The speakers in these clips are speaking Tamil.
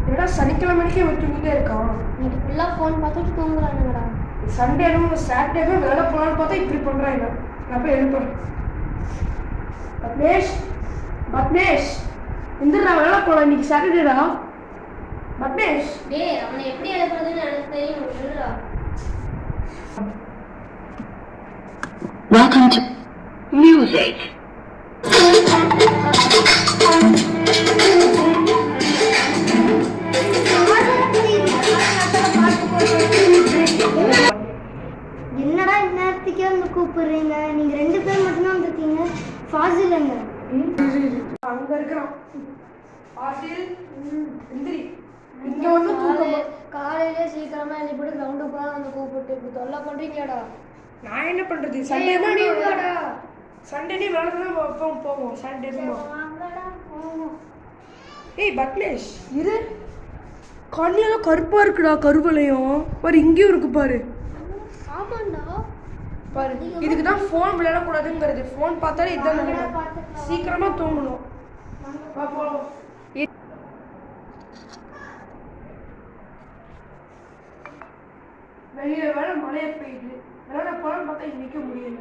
என்னடா சனிக்கிழமைக்கே தூங்கிட்டே இருக்கான். இன்னைக்கு ஃபுல்லாக ஃபோன் பார்த்துட்டு தூங்குறானுங்கடா. சண்டேனும் சாட்டர்டேவும் வேலை போகலான்னு பார்த்தா இப்படி பண்ணுறாங்க. நான் போய் எழுப்பேன். பத்மேஷ் பத்மேஷ் எந்திரா, வேலை போகலாம், இன்னைக்கு சாட்டர்டேடா. பத்மேஷ் டேய், அவனை எப்படி எழுப்புறதுன்னு எனக்கு தெரியும். சொல்லுடா. Welcome to music. என்னடா இந்நேரத்துக்கே வந்து கூப்பிடுறீங்க? நீங்க 2 பேர் மட்டும்தான் வந்திருக்கீங்க. ஃபாசில் எங்க? அங்க இருக்கிறான். ஃபாசில் எந்திரி. இங்க வந்து தூக்கம். காலையிலே சீக்கிரமா எழுப்பிட்டு கிரவுண்டுக்கு போக வந்து கூப்பிட்டு இப்படி தொல்லை பண்றீங்கடா. நான் என்ன பண்றது? சண்டே வேலை தான் போவோம். சாட்டர்டே தான். ஏய் பத்மேஷ், இது கண்ணில் கருப்பா இருக்குடா, கருவலையும் பாரு, இங்கேயும் இருக்கு பாரு. ஆமாண்டா பாரு, இதுக்கு தான் ஃபோன் விளையாடக்கூடாதுங்கிறது. ஃபோன் பார்த்தாலே இதுதான் சீக்கிரமா தூங்கணும். வெளியில வேலை மழையை பெய்யுது, விளையாட போலான்னு பார்த்தா இன்னைக்கு முடியல.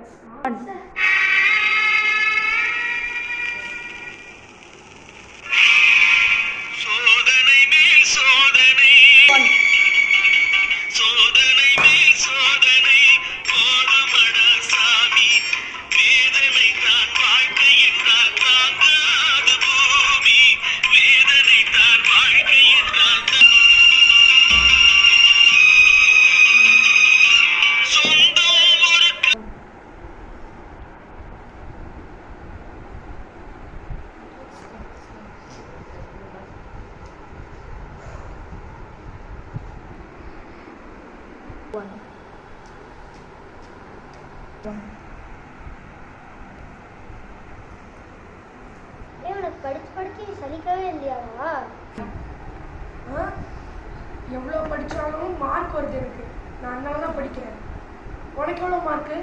உனக்கு படிச்சு சலிக்கவே இல்லையாவா? எவ்வளோ படித்தாலும் மார்க் வருது எனக்கு. நான் அதனால தான் படிக்கிறேன். உனக்கு எவ்வளோ மார்க்கு?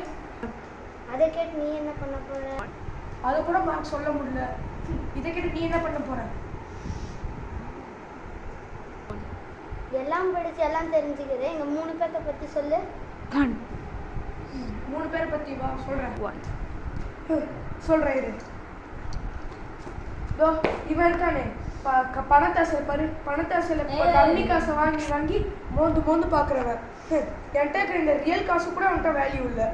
அதை கேட்டு நீ என்ன பண்ண போற? அதை கூட மார்க் சொல்ல முடியல. இதை கேட்டு நீ என்ன பண்ண போற? எல்லாம் படிச்சு எல்லாம் தெரிஞ்சுக்கிறேன். எங்க 3 பேர்த்த பத்தி சொல்லு. 3 பேரை பத்தி வா சொல்றேன். சொல்றேன் இரு. இவன் இருக்கானே பணத்தாசை பாரு, பணத்தாசையில கம்மி காசை வாங்கி வாங்கி மோந்து பாக்குறவன். என்கிட்ட இருக்கிற இந்த ரியல் காசு கூட அவன்கிட்ட வேல்யூ இல்லை.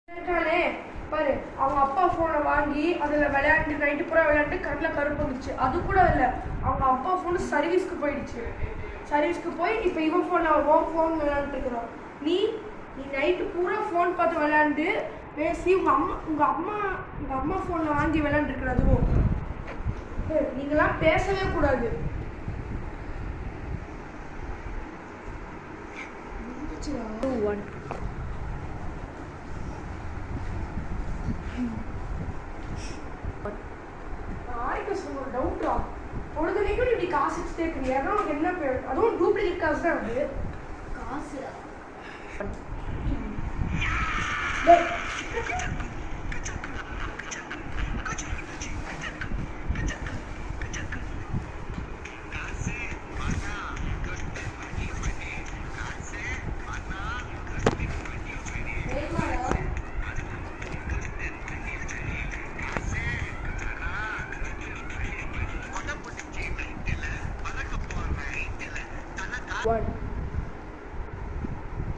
இருக்கானே பாரு, அவங்க அப்பா போனை வாங்கி அதுல விளையாண்டு நைட்டு பூரா விளையாண்டு கண்ணில் கருப்பு வந்துச்சு. அது கூட இல்லை, அவங்க அப்பா போன் சர்வீஸ்க்கு போயிடுச்சு. சர்வீஸ்க்கு போய் இப்போ இவன் ஃபோன் ஃபோன் விளையாண்டுட்டு இருக்கிறோம். நீ நைட்டு பூரா ஃபோன் பார்த்து விளையாண்டு பேசி உங்க அம்மா ஃபோனில் வாங்கி விளையாண்டுருக்குற. அதுவும் நீங்களாம் பேசவே கூடாது. ஒரு டவுட்டா, பொழுதுனைக்கும் இப்படி காசு கேட்குறியா? என்ன பேர்? அதுவும் டூப்ளிகேட் காசு தான். அது காசு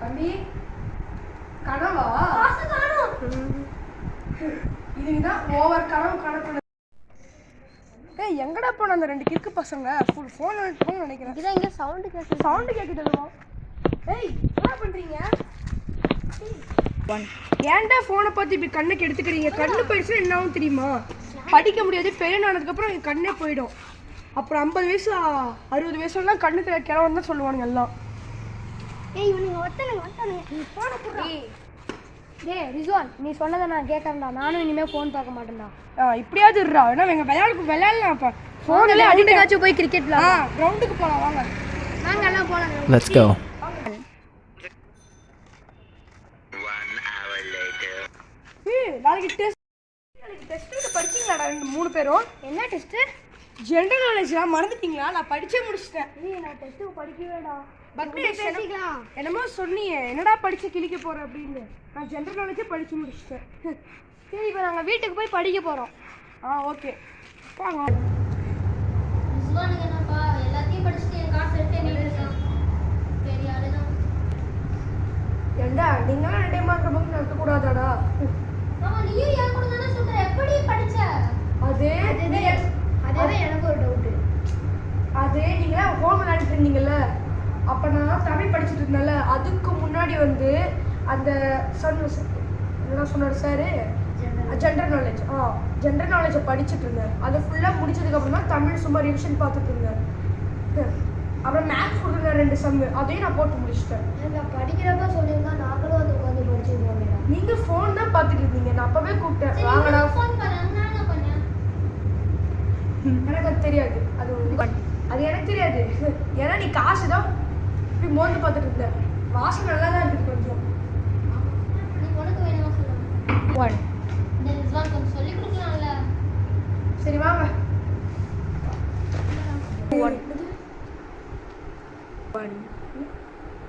தம்பி கனவா? இதுதான் ஓவர் கனவு. ஏய், எங்கடா போன அந்த 2 கிறுக்கு பசங்க? ஃபுல் ஃபோன் நினைக்கிறேன். இதான் இங்க சவுண்ட் கேட்குது. ஏய், என்ன பண்றீங்க? ஏன்டா ஃபோனை பார்த்து இப்படி கண்ணுக்கு எடுத்துக்கிறீங்க? கண்ணு போயிடுச்சுன்னா என்ன ஆகும் தெரியுமா? படிக்க முடியாது. பெரிய ஆனதுக்கப்புறம் என் கண்ணே போயிடும். அப்புறம் 50 வயசு 60 வயசுலாம் கண்ணுக்கு கிழவன் தான் சொல்லுவானுங்க எல்லாம். ஏய், இவனுங்க ஒருத்தனுங்க நீ போன புறா. டேய் ரிஸ்வான், நீ சொன்னதை நான் கேட்கறேன்டா. நானும் இனிமேல் ஃபோன் பார்க்க மாட்டேன்டா. இப்படியாவது இருடா. ஏன்னா எங்கள் விளையாடலாம். அப்போ ஃபோனில் அடிக்காச்சும் போய் கிரிக்கெட் விளையாடலாம். கிரவுண்டுக்கு போகலாம் வாங்க. நாங்கள் எல்லாம் போகலாம். Let's go. நாளைக்கு டெஸ்ட் படிச்சீங்களாடா 3 பேரும்? என்ன டெஸ்ட்டு? ஜென்ரல் நாலேஜ்லாம் மறந்துட்டீங்களா? நான் படிச்சே முடிச்சிட்டேன். நான் டெஸ்ட்டு படிக்கவேடா. பேசிக்கலாம். என்னமோ சொன்னீங்க, என்னடா படிச்சு கிழிக்க போற அப்படின்னு. நான் ஜென்ரல் நாலேஜே படிச்சு முடிச்சிட்டேன். சரி, இப்போ நாங்கள் வீட்டுக்கு போய் படிக்க போகிறோம். ஓகே வாங்க. என்னப்பா எல்லாத்தையும் படிச்சுட்டு என் காசு எடுத்து என்ன பெரிய ஆளுதான். ஏண்டா நீங்களாம் 2 மார்க் நமக்கு நடத்தக்கூடாதாடா? ஆமா, நீயும் என் கூட தானே சொல்ற. எப்படி படிச்ச? அதே எனக்கு ஒரு டவுட்டு. அதே நீங்க ஹோம் விளையாடிட்டு இருந்தீங்கல்ல, அப்போ நான் தமிழ் படிச்சுட்டு இருந்தேன்ல, அதுக்கு முன்னாடி வந்து அந்த என்ன சொன்னார் சார்? General knowledge. ஜென்ரல் நாலேஜை படிச்சுட்டு இருந்தேன். அதை ஃபுல்லாக முடிச்சதுக்கப்புறம் தான் தமிழ் சும்மா ரிவிஷன் பார்த்துட்டு இருந்தேன். அப்புறம் மேத்ஸ் கொடுத்துருந்தேன் 2 சம்மு, அதையும் நான் போட்டு முடிச்சிட்டேன். நான் படிக்கிறப்ப சொல்லியிருந்தா நாங்களும் வந்து உட்காந்து படிச்சுருவோம். நீங்கள் ஃபோன் தான் பார்த்துட்டு இருந்தீங்க. நான் அப்போவே கூப்பிட்டேன், வாங்கடா. ஃபோன் பண்ண நான் பண்ணேன். எனக்கு அது தெரியாது. அது எனக்கு தெரியாது. ஏன்னா நீ காசு தான் இப்படி மோந்து பார்த்துட்டு இருந்த. வாசம் நல்லா தான் இருக்குது கொஞ்சம். நீ உனக்கு வேணுமா சொல்லுங்க. இந்த ரிஸ்வான் கொஞ்சம் சொல்லி கொடுக்கலாம்ல. சரி வாங்க.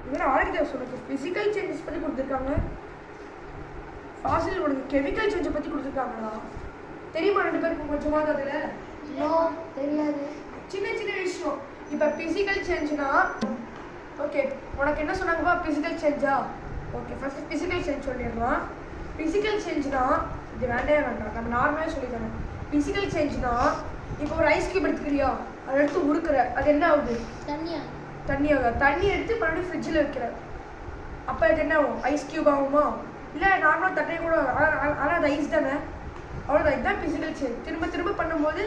இதெல்லாம் ஆரோக்கிய சொல்லுங்க. ஃபிசிக்கல் சேஞ்சஸ் பற்றி கொடுத்துருக்காங்க. ஃபாசில் உனக்கு கெமிக்கல் சேஞ்சை பற்றி கொடுத்துருக்காங்களா? தெரியுமா 2 பேருக்கும் கொஞ்சமாவது அதில்? தெரியாது. சின்ன சின்ன விஷயம். இப்போ ஃபிசிக்கல் சேஞ்சுனா ஓகே, உனக்கு என்ன சொன்னாங்கப்பா? ஃபிசிக்கல் சேஞ்சா? ஓகே, ஃபர்ஸ்ட் ஃபிசிக்கல் சேஞ்ச் சொல்லிடலாம். ஃபிசிக்கல் சேஞ்சுனா இது வேண்டவே வேண்டாம், நம்ம நார்மலாக சொல்லித்தரோம். ஃபிசிக்கல் சேஞ்சுனா இப்போ ஒரு ஐஸ் கியூப் எடுத்துக்கிறியா, அதை எடுத்து உருக்குற, அது என்ன ஆகுது? தண்ணி ஆகுது. தண்ணி எடுத்து மறுபடியும் ஃப்ரிட்ஜில் வைக்கிற, அப்போ அது என்ன ஆகும்? ஐஸ் கியூப் ஆகுமா? இல்லை நார்மலாக தண்ணியை கூட, ஆனால் அது ஐஸ் தானே, அவ்வளோதான். இதுதான் ஃபிசிக்கல் சேஞ்ச். திரும்ப திரும்ப பண்ணும்போது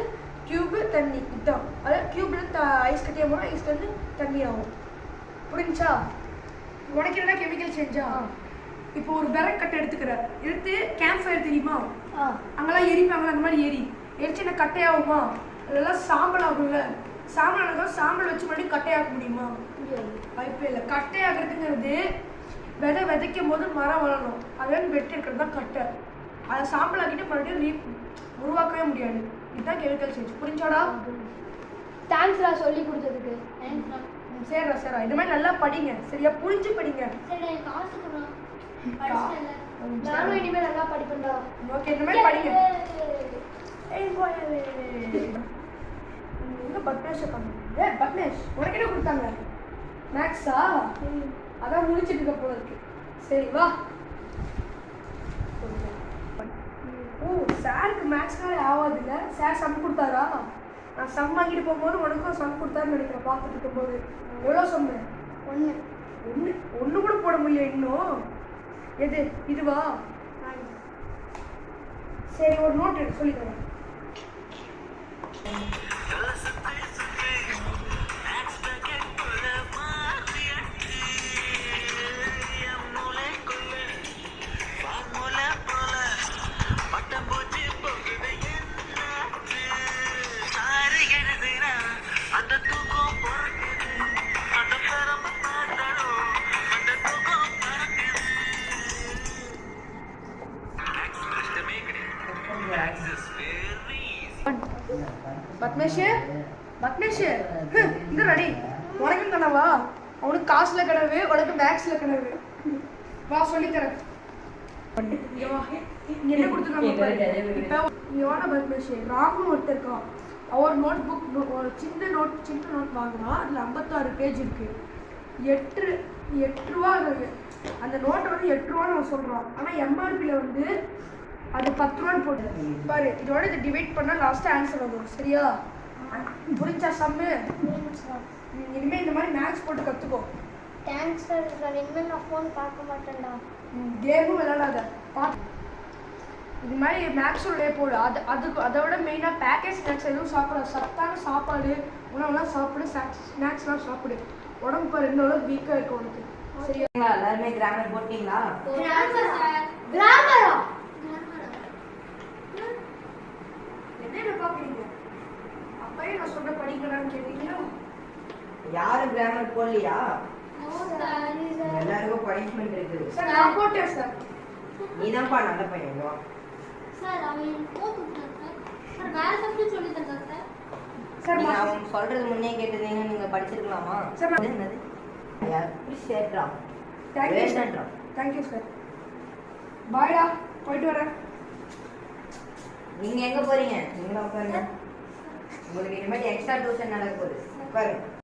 கியூபு தண்ணி, இதுதான். அதாவது கியூப்லேருந்து ஐஸ் கட்டியாக போனால் ஐஸ்லேருந்து தண்ணி ஆகும். புரிஞ்சா? உனக்கு என்ன கெமிக்கல் சேஞ்சா? இப்போ ஒரு விறகு எடுத்துக்கிற, எடுத்து கேம்ப் ஃபயர் தெரியுமா? அங்கெல்லாம் எரிப்பாங்களா? அந்த மாதிரி எரிச்சு என்ன கட்டையாகுமா? அதெல்லாம் சாம்பல் ஆகும்ல. சாம்பல் ஆனதும் சாம்பல் வச்சு மறுபடியும் கட்டையாக்க முடியுமா? வாய்ப்பே இல்லை. கட்டையாகிறதுங்கிறது விதைக்கும் போது மரம் வளரணும், அதாவது வெட்டி இருக்கிறது தான் கட்டை. அதை சாம்பல் ஆக்கிட்டு மறுபடியும் உருவாக்கவே முடியாது. இதுதான் கெமிக்கல் சேஞ்ச். புரிஞ்சாடா? தேங்க்ஸ்டா சொல்லி கொடுத்ததுக்கு. சரிடா. இந்த மாதிரி நல்லா படிங்க, சரியா? புரிஞ்சு படிங்க. நானும் இனிமேல் நல்லா படிப்பேன்டா. ஓகே, இந்த மாதிரி படிங்க. பத்மேஷ் உனக்கு என்ன கொடுத்தாங்க? மேக்ஸா? அதான் முடிச்சிட்டு இருக்க போல இருக்கு. சரி வா. சாருக்கு மேக்ஸ்னாலே ஆகாதுல்ல. சார் சம் கொடுத்தாரா? நான் சம் வாங்கிட்டு போகும்போது உனக்கும் சம் கொடுத்தாருன்னு நினைக்கிறேன். பார்த்துட்டு இருக்கும்போது எவ்வளோ சம்மு? 1 கூட போட முடியல இன்னும். எது இதுவா? சரி, ஒரு நோட் எடுத்து சொல்லி தரேன். பத்மேஷ் இந்த ரெடி. உனக்கும் கனவா? அவனுக்கு காசுல கனவு, உனக்கு மேக்ஸ்ல கனவு. வா சொல்லித்தரேன். என்ன கொடுத்துருக்காங்க? பத்மேஷ் ராகுன்னு ஒருத்தர் இருக்கான். அவர் நோட் புக், ஒரு சின்ன நோட் வாங்கினா அதில் 56 பேஜ் இருக்கு. 8 ரூபா இருக்கு. அந்த நோட்டை வந்து 8 ரூபான்னு அவன் சொல்கிறான். ஆனால் எம்ஆர்பியில் வந்து அது 10 ரூபான்னு போட்டு பாரு. இதோட இதை டிவைட் பண்ணால் லாஸ்ட்டாக ஆன்சர் வரும். சரியா? புரிஞ்சா சம்மு? இனிமேல் இந்த மாதிரி மேக்ஸ் போட்டு கற்றுக்கோ. Thanks sir. இனிமேல் நான் ஃபோன் பார்க்க மாட்டேன்டா. கேமும் விளையாடாத. இது மாதிரி மேக்ஸோட போடு. அதை விட மெயினாக பேக்கேஜ் ஸ்நாக்ஸ் எதுவும் சாப்பிடாது. சத்தான சாப்பாடு உணவுலாம் சாப்பிடு. ஸ்நாக்ஸ்லாம் சாப்பிடு. உடம்பு பாரு இன்னும் அளவுக்கு வீக்காக இருக்கும் உனக்கு. சரியா? எல்லாருமே கிராமர் போட்டீங்களா? கிராமரா? என்ன பார்க்குறீங்க? அப்பயே நான் சொன்ன படிக்கலான்னு கேட்டீங்களா? யாரும் கிராமர் போடலையா? எல்லாருக்கும் பனிஷ்மெண்ட் இருக்குது. சார் நான் போட்டேன் சார். நீதான்ப்பா நல்ல பையன். சார் அவன் போட்டுட்டான் சார். வேற சப்ஜெக்ட் சொல்லி தந்தாங்க சார். சார், நீங்க மா- அவங்க சொல்றது முன்னே கேட்டிருந்தீங்க, நீங்க படிச்சிருக்கலாமா? சார், அது என்னது? I appreciate டா. Thank you sir. வேண்டாம்டா. Thank you sir. பாய்டா, போயிட்டு வரேன். நீங்க எங்க போறீங்க? நீங்க உட்காருங்க. உங்களுக்கு இனிமேல் எக்ஸ்ட்ரா டியூஷன் நடக்க போகுது. உட்காருங்க.